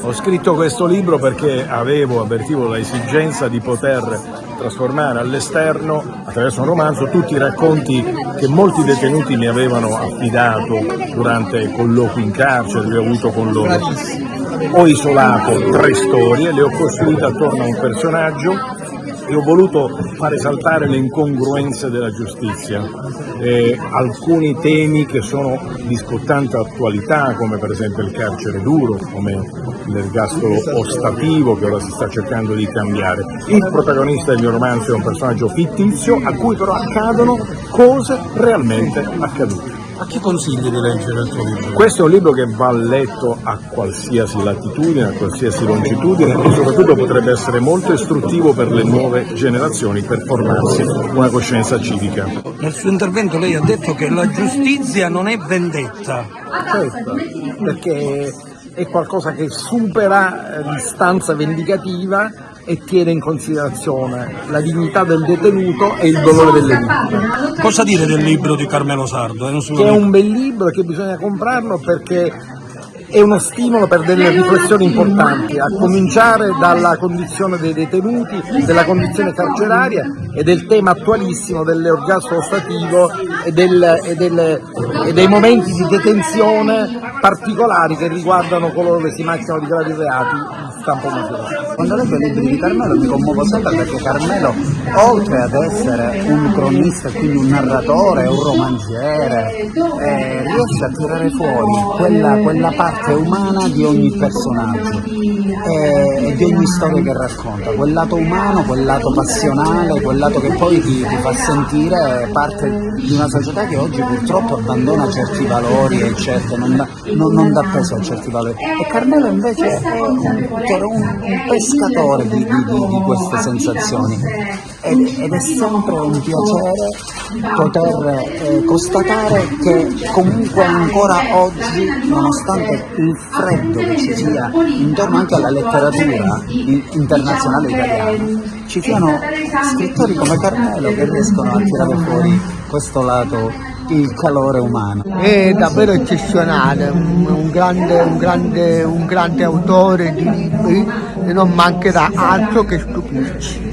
Ho scritto questo libro perché avvertivo l'esigenza di poter trasformare all'esterno, attraverso un romanzo, tutti i racconti che molti detenuti mi avevano affidato durante colloqui in carcere che ho avuto con loro. Ho isolato 3 storie, le ho costruite attorno a un personaggio e ho voluto far esaltare le incongruenze della giustizia, alcuni temi che sono di scottante attualità, come per esempio il carcere duro, come l'ergastolo ostativo che ora si sta cercando di cambiare. Il protagonista del mio romanzo è un personaggio fittizio a cui però accadono cose realmente accadute. A chi consigli di leggere il tuo libro? Questo è un libro che va letto a qualsiasi latitudine, a qualsiasi longitudine e soprattutto potrebbe essere molto istruttivo per le nuove generazioni per formarsi una coscienza civica. Nel suo intervento lei ha detto che la giustizia non è vendetta. Certo, perché è qualcosa che supera l'istanza vendicativa e tiene in considerazione la dignità del detenuto e il dolore delle vittime. Cosa dire del libro di Carmelo Sardo? Che è un bel libro, che bisogna comprarlo perché è uno stimolo per delle riflessioni importanti, a cominciare dalla condizione dei detenuti, della condizione carceraria e del tema attualissimo dell'ergastolo ostativo e dei momenti di detenzione particolari che riguardano coloro che si macchiano di gravi reati di stampo mafioso. Quando leggo i libri di Carmelo mi commuovo sempre perché Carmelo, oltre ad essere un cronista, quindi un narratore, un romanziere, riesce a tirare fuori quella parte umana di ogni personaggio e di ogni storia che racconta, quel lato umano, quel lato passionale, quel lato che poi ti fa sentire parte di una società che oggi purtroppo abbandona certi valori e non dà peso a certi valori. E Carmelo invece è un pescatore di queste sensazioni ed è sempre un piacere poter constatare che comunque ancora oggi, nonostante il freddo che ci sia intorno anche alla letteratura internazionale italiana, ci siano scrittori come Carmelo che riescono a tirare fuori questo lato, il calore umano. È davvero eccezionale, un grande autore di libri e non mancherà altro che stupirci.